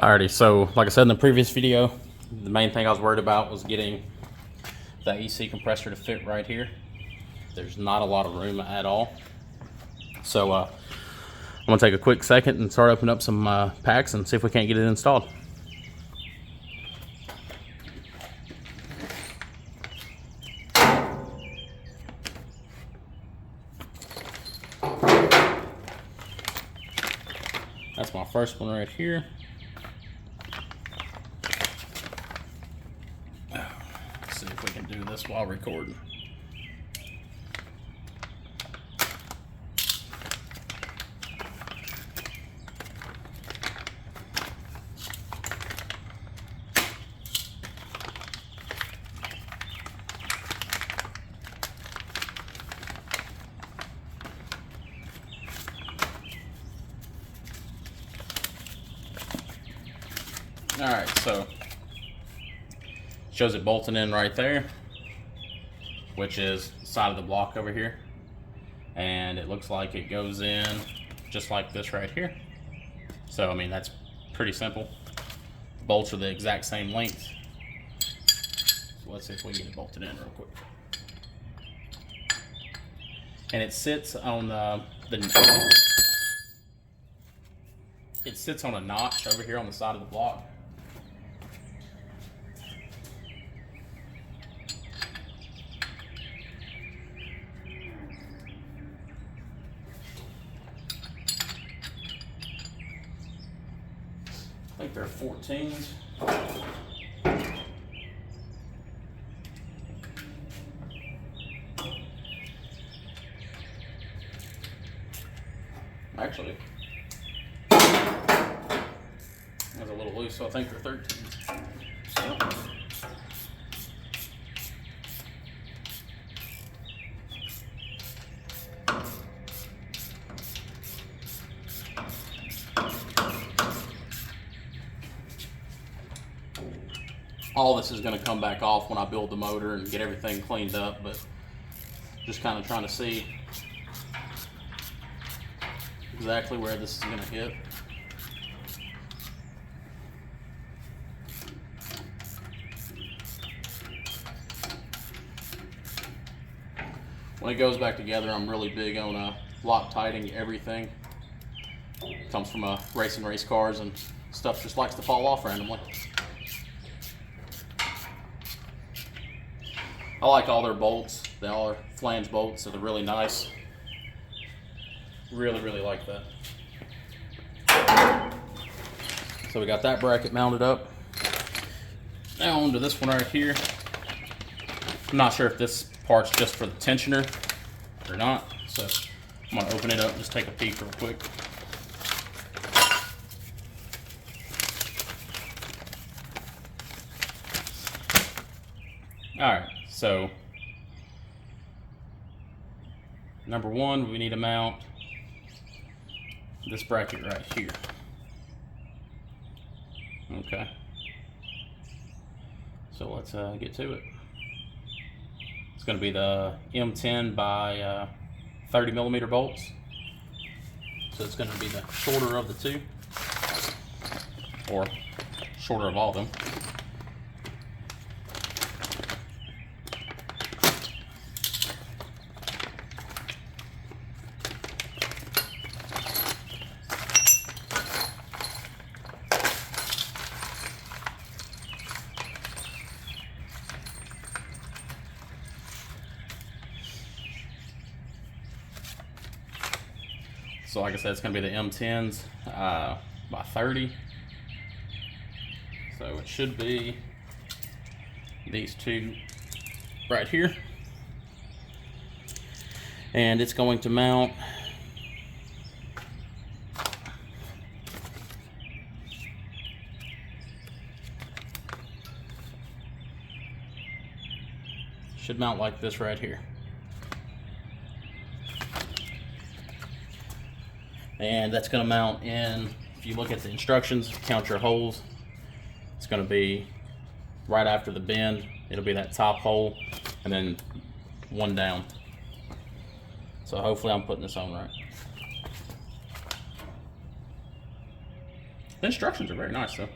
Alrighty, so like I said in the previous video, the main thing I was worried about was getting the AC compressor to fit right here. There's not a lot of room at all. So I'm gonna take a quick second and start opening up some packs and see if we can't get it installed. That's my first one right here. Let's see if we can do this while recording. Alright, so shows it bolting in right there, which is the side of the block over here, and it looks like it goes in just like this right here. So I mean, that's pretty simple. The bolts are the exact same length. So let's see if we can get it bolted in real quick. And it sits on it sits on a notch over here on the side of the block. I think they're 14s. Actually, that's a little loose, so I think they're 13s. Yep. All this is going to come back off when I build the motor and get everything cleaned up, but just kind of trying to see exactly where this is going to hit. When it goes back together, I'm really big on Loctiting everything. It comes from racing race cars, and stuff just likes to fall off randomly. I like all their bolts. They all are flange bolts, so they're really nice. Really like that. So we got that bracket mounted up. Now onto this one right here. I'm not sure if this part's just for the tensioner or not, so I'm gonna open it up and just take a peek real quick. Alright, so number one, we need to mount this bracket right here. Okay, so let's get to it. It's going to be the M10 by 30 millimeter bolts. So it's going to be the shorter of the two, or shorter of all of them. So like I said, it's going to be the M10s by 30. So it should be these two right here. And it's going to mount should mount like this right here. And that's going to mount in, if you look at the instructions, count your holes, it's going to be right after the bend. It'll be that top hole and then one down. So hopefully I'm putting this on right. The instructions are very nice though.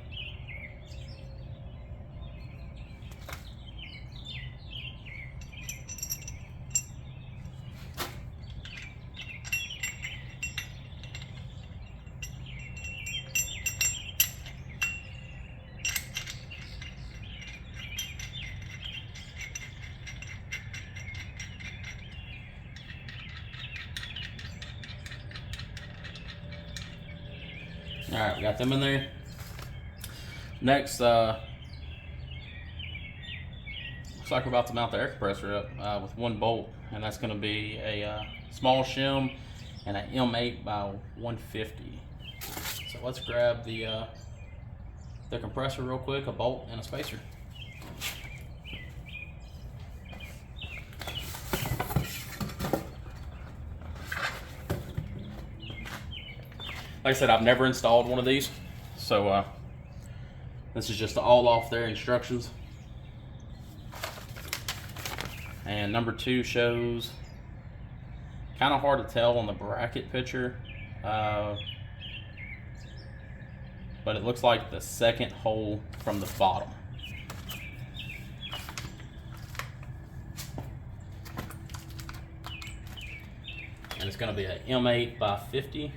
All right, we got them in there. Next, looks like we're about to mount the air compressor up with one bolt, and that's going to be a small shim and an M8 by 150. So let's grab the compressor real quick, a bolt and a spacer. Like I said, I've never installed one of these, so this is just all off their instructions. And number 2 shows, kind of hard to tell on the bracket picture, but it looks like the second hole from the bottom. And it's going to be an M8 by 50.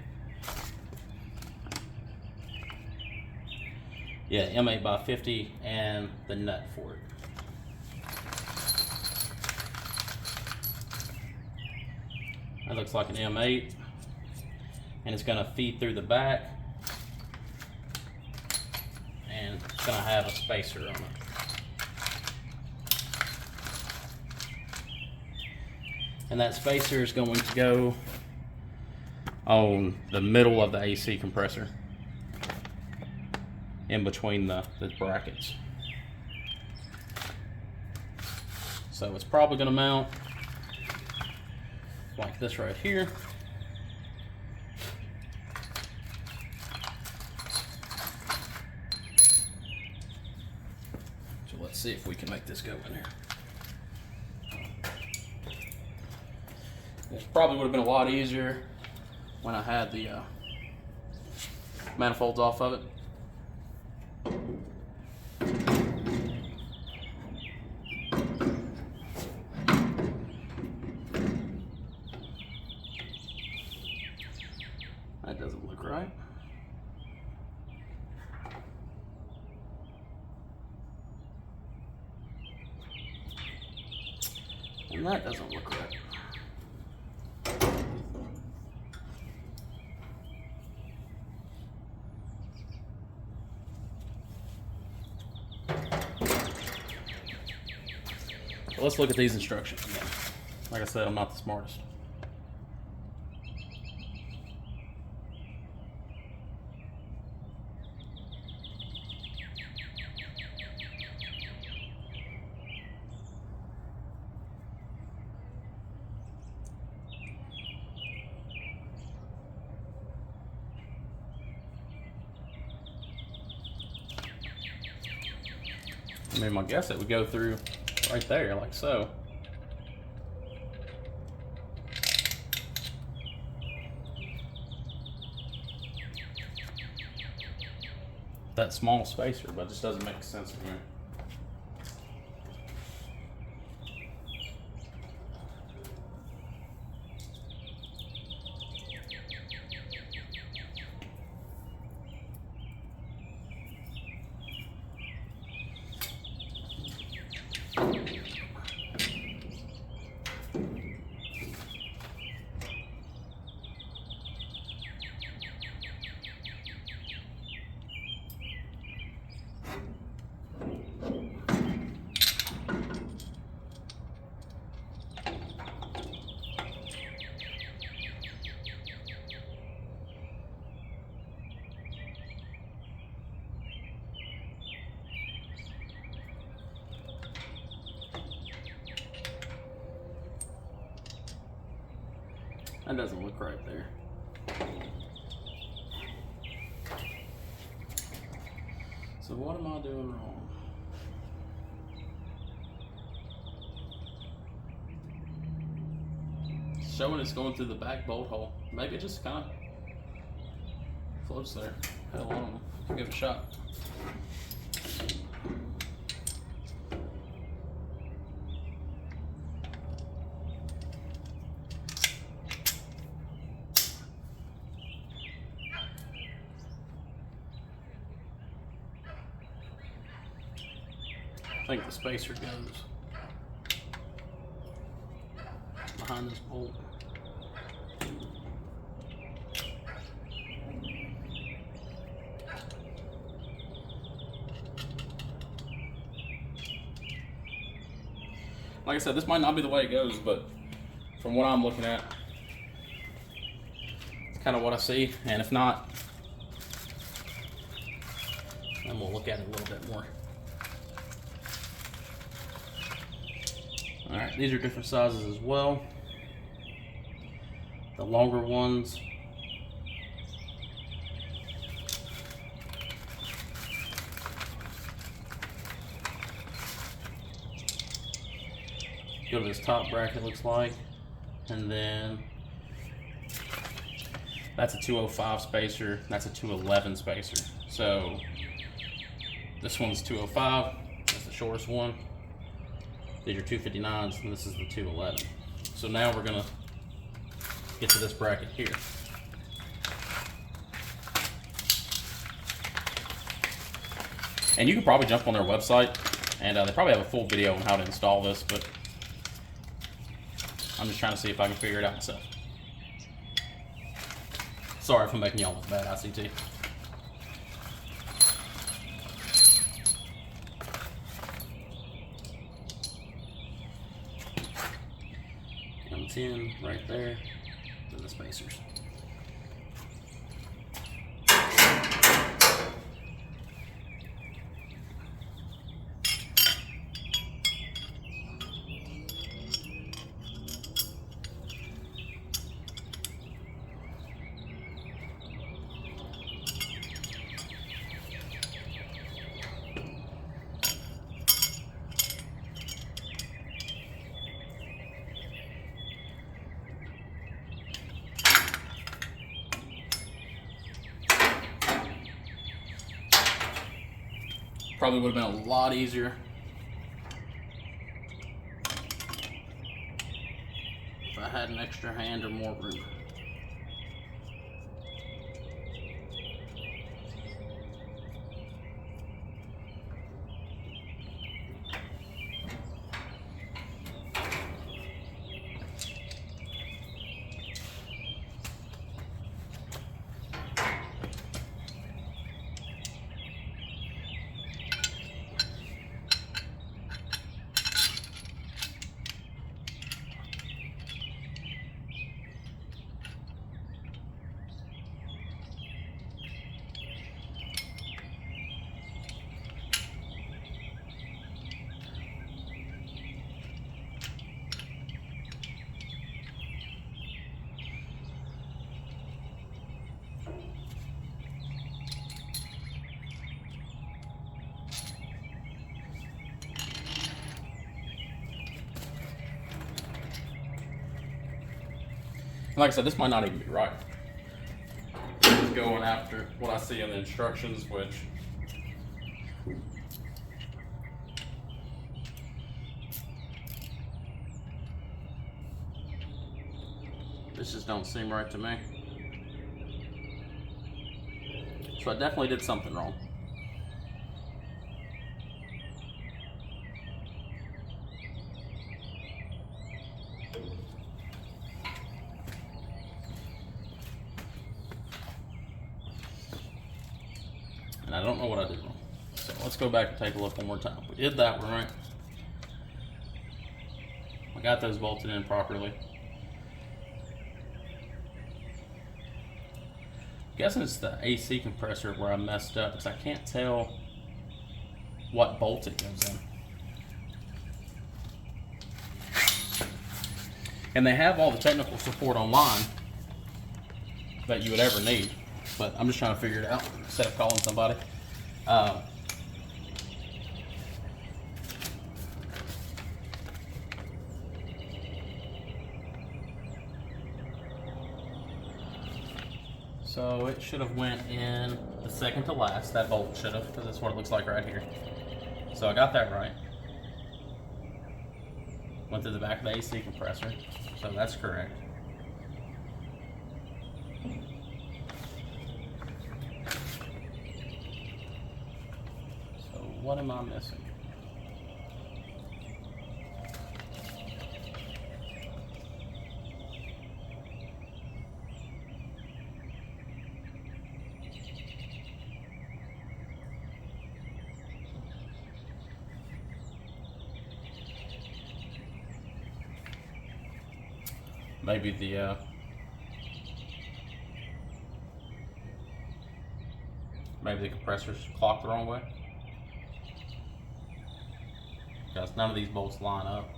Yeah, M8 by 50 and the nut for it. That looks like an M8, and it's going to feed through the back, and it's going to have a spacer on it. And that spacer is going to go on the middle of the AC compressor, in between the brackets. So it's probably going to mount like this right here. So let's see if we can make this go in here. This probably would have been a lot easier when I had the manifolds off of it. That doesn't look right. And that doesn't look right. So let's look at these instructions again. Like I said, I'm not the smartest. I mean, my guess it would go through right there, like so. That small spacer, but it just doesn't make sense to me. That doesn't look right there. So what am I doing wrong? It's showing it's going through the back bolt hole. Maybe it just kind of floats there. Hell, I don't know. give it a shot. I think the spacer goes behind this bolt. Like I said, this might not be the way it goes, but from what I'm looking at, it's kind of what I see. And if not, then we'll look at it a little bit more. All right, these are different sizes as well. The longer ones go to this top bracket, looks like, and then that's a 205 spacer, that's a 211 spacer. So this one's 205, that's the shortest one. These are 259s, and this is the 211. So now we're gonna get to this bracket here. And you can probably jump on their website, and they probably have a full video on how to install this, but I'm just trying to see if I can figure it out myself. Sorry if I'm making y'all look bad, ICT. M10 right there, and the spacers. Probably would have been a lot easier if I had an extra hand or more room. Like I said, this might not even be right. I'm just going after what I see in the instructions, which this just don't seem right to me. So I definitely did something wrong. And I don't know what I did wrong. So let's go back and take a look one more time. We did that one right. I got those bolted in properly. I'm guessing it's the AC compressor where I messed up because I can't tell what bolt it goes in. And they have all the technical support online that you would ever need. But I'm just trying to figure it out instead of calling somebody. So So it should have went in the second to last. That bolt should have, because that's what it looks like right here. So I got that right. Went through the back of the AC compressor, so that's correct. So what am I missing? Maybe the compressor's clocked the wrong way, because none of these bolts line up.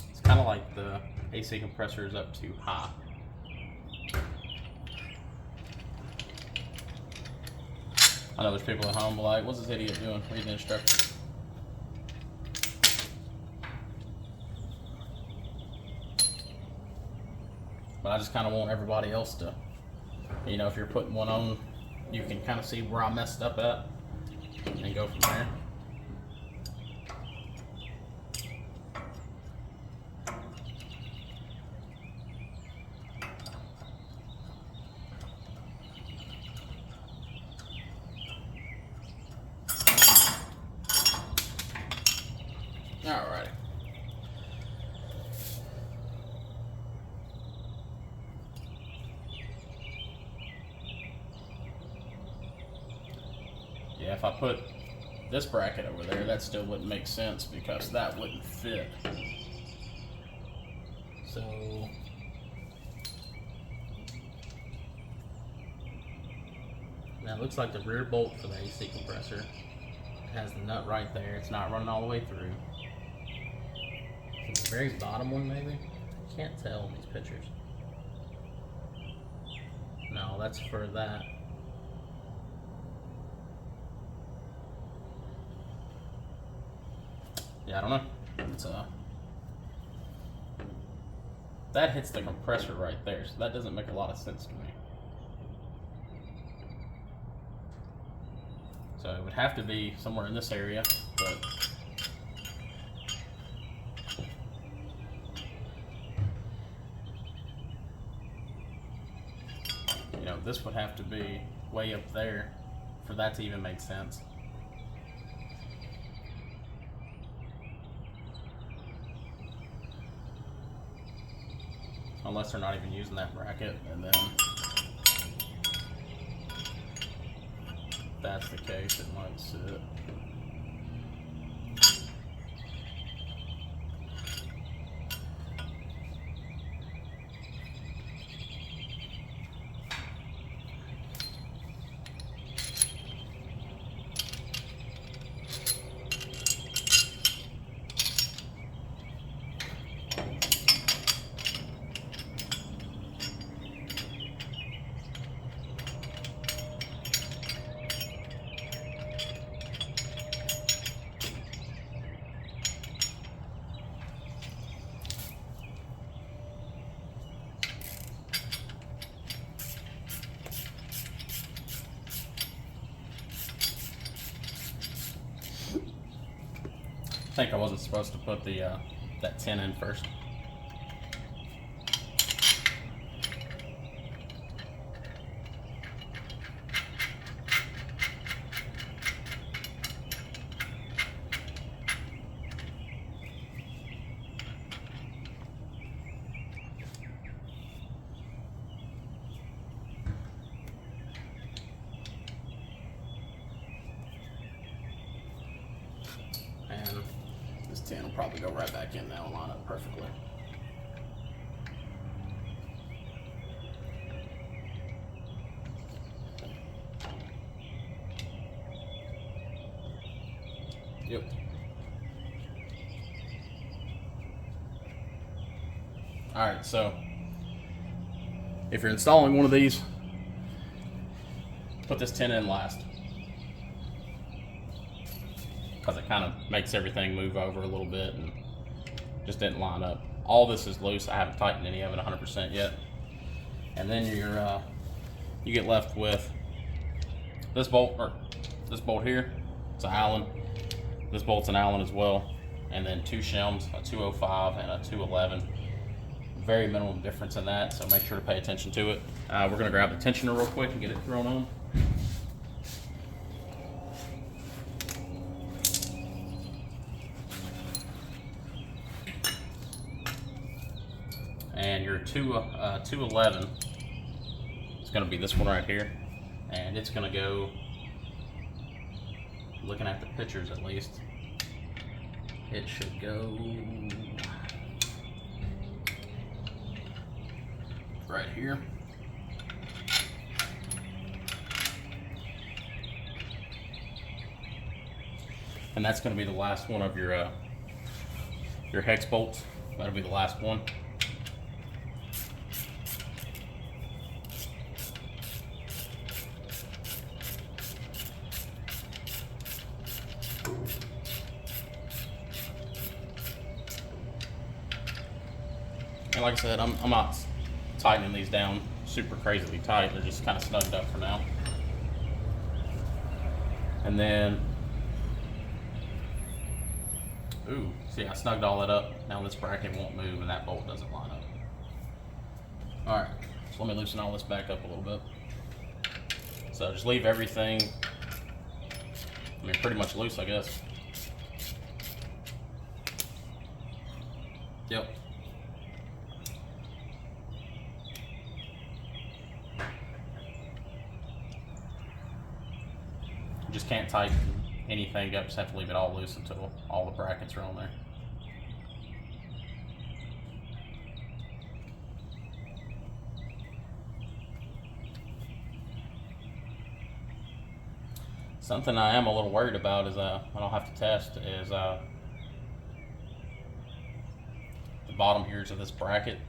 It's kind of like the AC compressor is up too high. I know there's people at home like, what's this idiot doing reading the instructions? But I just kind of want everybody else to, you know, if you're putting one on, you can kind of see where I messed up at and go from there. Alrighty. Yeah, if I put this bracket over there, that still wouldn't make sense because that wouldn't fit. So now it looks like the rear bolt for the AC compressor has the nut right there. It's not running all the way through. The very bottom one, maybe? Can't tell in these pictures. No, that's for that. Yeah, I don't know. It's that hits the compressor right there, so that doesn't make a lot of sense to me. So it would have to be somewhere in this area, but you know, this would have to be way up there for that to even make sense. Unless they're not even using that bracket, and then if that's the case, it might sit. I think I wasn't supposed to put the that 10 in first. And this 10 will probably go right back in now and line up perfectly. Yep. Alright, so if you're installing one of these, put this 10 in last, because it kind of makes everything move over a little bit and just didn't line up. All this is loose. I haven't tightened any of it 100% yet. And then you get left with this bolt, or this bolt here. It's an Allen. This bolt's an Allen as well. And then 2 shims, a 205 and a 211. Very minimum difference in that, so make sure to pay attention to it. We're gonna grab the tensioner real quick and get it thrown on. And your 211 is gonna be this one right here. And it's gonna go, looking at the pictures at least, it should go right here. And that's going to be the last one of your hex bolts. That'll be the last one. And like I said, I'm not tightening these down super crazily tight. They're just kind of snugged up for now. And then, ooh, see, I snugged all that up. Now this bracket won't move and that bolt doesn't line up. All right, so let me loosen all this back up a little bit. So just leave everything, I mean, pretty much loose, I guess. Yep. Just can't tighten anything up, just have to leave it all loose until all the brackets are on there. Something I am a little worried about is I don't have to test is the bottom ears of this bracket.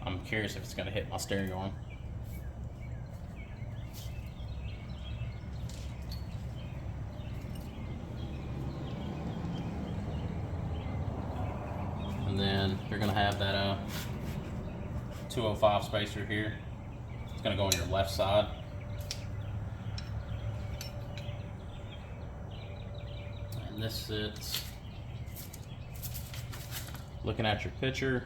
I'm curious if it's going to hit my steering arm. And then you're going to have that 205 spacer here. It's going to go on your left side. And this sits, looking at your picture,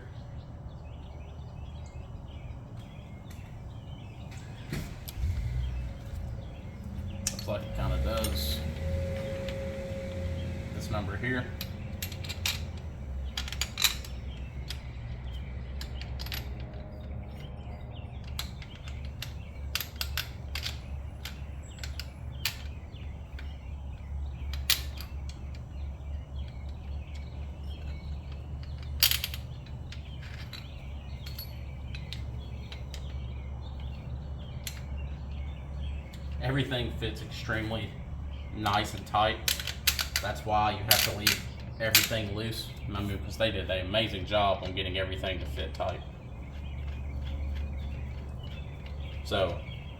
looks like it kind of does this number here. Everything fits extremely nice and tight. That's why you have to leave everything loose. I mean, because they did an amazing job on getting everything to fit tight. So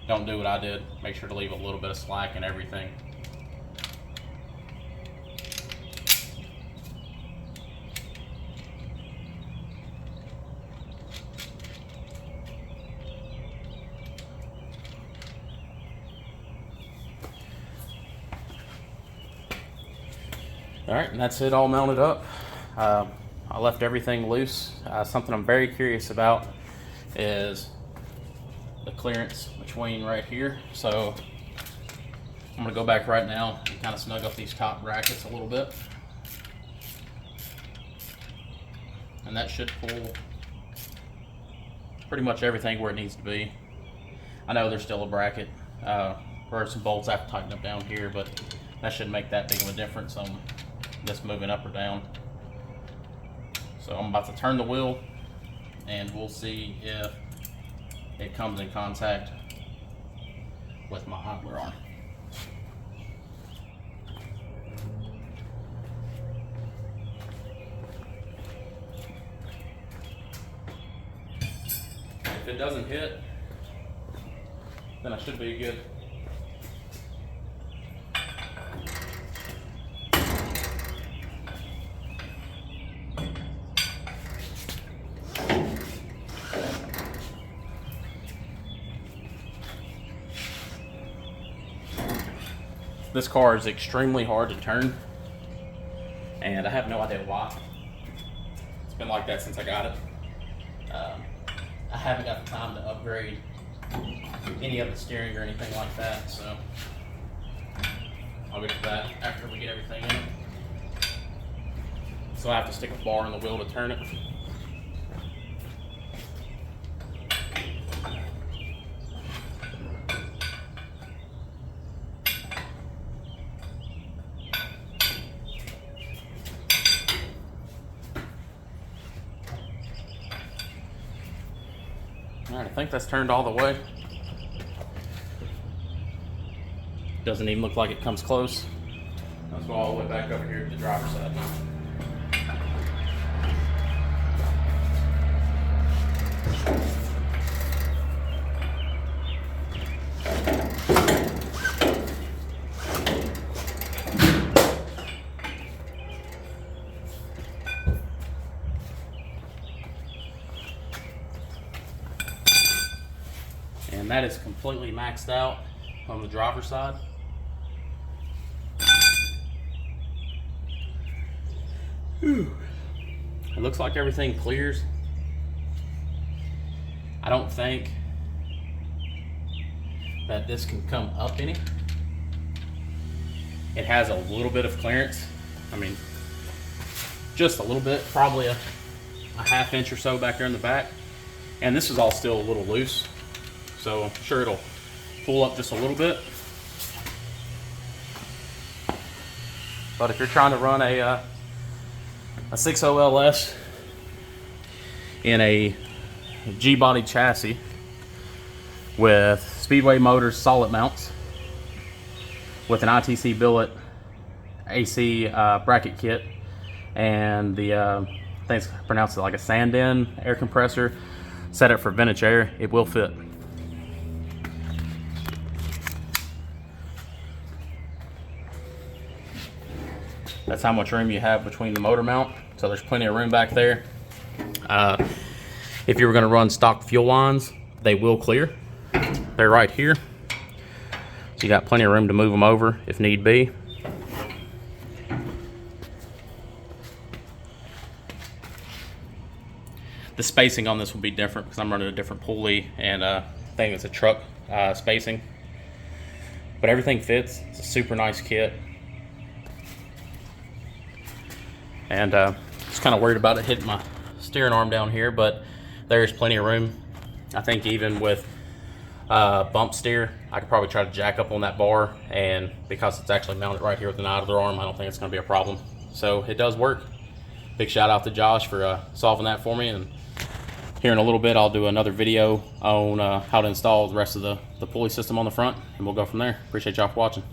don't do what I did. Make sure to leave a little bit of slack in everything. All right, and that's it all mounted up. I left everything loose. Something I'm very curious about is the clearance between right here. So I'm gonna go back right now and kind of snug up these top brackets a little bit. And that should pull pretty much everything where it needs to be. I know there's still a bracket or some bolts I have to tighten up down here, but that shouldn't make that big of a difference on this moving up or down. So I'm about to turn the wheel and we'll see if it comes in contact with my idler arm. If it doesn't hit, then I should be good. This car is extremely hard to turn, and I have no idea why. It's been like that since I got it. I haven't got the time to upgrade any of the steering or anything like that, so I'll get to that after we get everything in it. So I have to stick a bar in the wheel to turn it. Alright, I think that's turned all the way. Doesn't even look like it comes close. Let's go all the way back over here to the driver's side. And that is completely maxed out on the driver's side. Whew. It looks like everything clears. I don't think that this can come up any. It has a little bit of clearance. I mean, just a little bit, probably a half inch or so back there in the back. And this is all still a little loose, so I'm sure it'll pull up just a little bit. But if you're trying to run a 6.0 LS in a G-body chassis with Speedway Motors solid mounts with an ITC Billet AC bracket kit and the I think it's pronounced like a Sandin air compressor set up for vintage air, it will fit. That's how much room you have between the motor mount, so there's plenty of room back there. If you were going to run stock fuel lines, they will clear. They're right here, so you got plenty of room to move them over if need be. The spacing on this will be different because I'm running a different pulley and I think it's a truck spacing, but everything fits. It's a super nice kit. And just kind of worried about it hitting my steering arm down here, but there's plenty of room. I think even with bump steer, I could probably try to jack up on that bar, and because it's actually mounted right here with an idler arm, I don't think it's going to be a problem. So it does work. Big shout out to Josh for solving that for me, and here in a little bit I'll do another video on how to install the rest of the pulley system on the front, and we'll go from there. Appreciate y'all for watching.